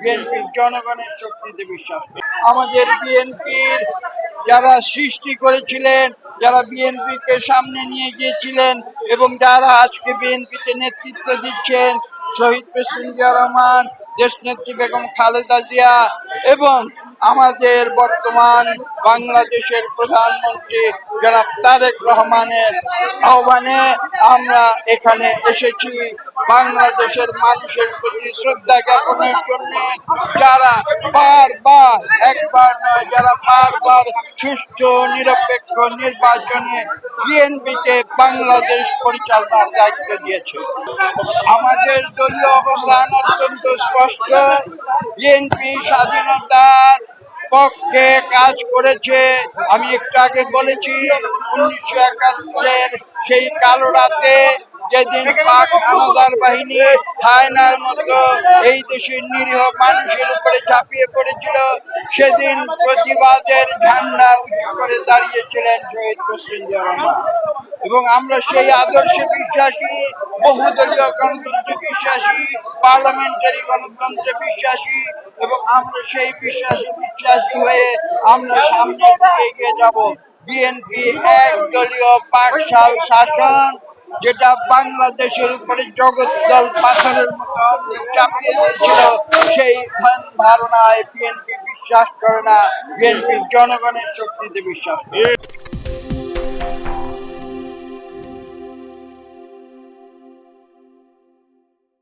বিএনপির জনগণের শক্তিতে বিশ্বাস করি। আমাদের বিএনপির যারা সৃষ্টি করেছিলেন, যারা বিএনপিকে সামনে নিয়ে গিয়েছিলেন এবং যারা আজকে বিএনপিতে নেতৃত্ব দিচ্ছেন, শহীদ প্রেসিডেন্ট জিয়া রহমান, দেশনেত্রী বেগম খালেদা জিয়া এবং আমাদের বর্তমান বাংলাদেশের প্রধানমন্ত্রী জনাব তারেক রহমানের আহ্বানে আমরা এখানে এসেছি বাংলাদেশের মানুষের প্রতি শ্রদ্ধা জ্ঞাপনের জন্য, যারা বারবার, একবার নয়, যারা বারবার সুষ্ঠু নিরপেক্ষ নির্বাচনে বিএনপিকে বাংলাদেশ পরিচালনার দায়িত্ব দিয়েছে। আমাদের দলীয় অবস্থান অত্যন্ত স্পষ্ট। বিএনপি স্বাধীনতার পক্ষে কাজ করেছে। আমি একটু আগে বলেছি, 1971-এর সেই কালো রাতে যেদিন পাক হানাদার বাহিনী হায়নার মতো এই দেশের নিরীহ মানুষের উপরে ঝাঁপিয়ে পড়েছিল, সেদিন প্রতিবাদের ঝান্ডা উঁচু করে দাঁড়িয়েছিলেন শহীদ প্রেসিডেন্ট জিয়া রহমান। এবং আমরা সেই আদর্শে বিশ্বাসী, বহুদলীয় গণতন্ত্রে বিশ্বাসী, পার্লামেন্টারি গণতন্ত্রে বিশ্বাসী, এবং আমরা সেই বিশ্বাসী হয়ে আমরা সামনে এগিয়ে যাব। বিএনপি একদলীয় পাকশাল শাসন, যেটা বাংলাদেশের উপরে জগদ্দল পাথরের মতো চাপিয়ে দিয়েছিল, সেই ধারণায় বিএনপি বিশ্বাস করে না, বিএনপি জনগণের শক্তিতে বিশ্বাস করে।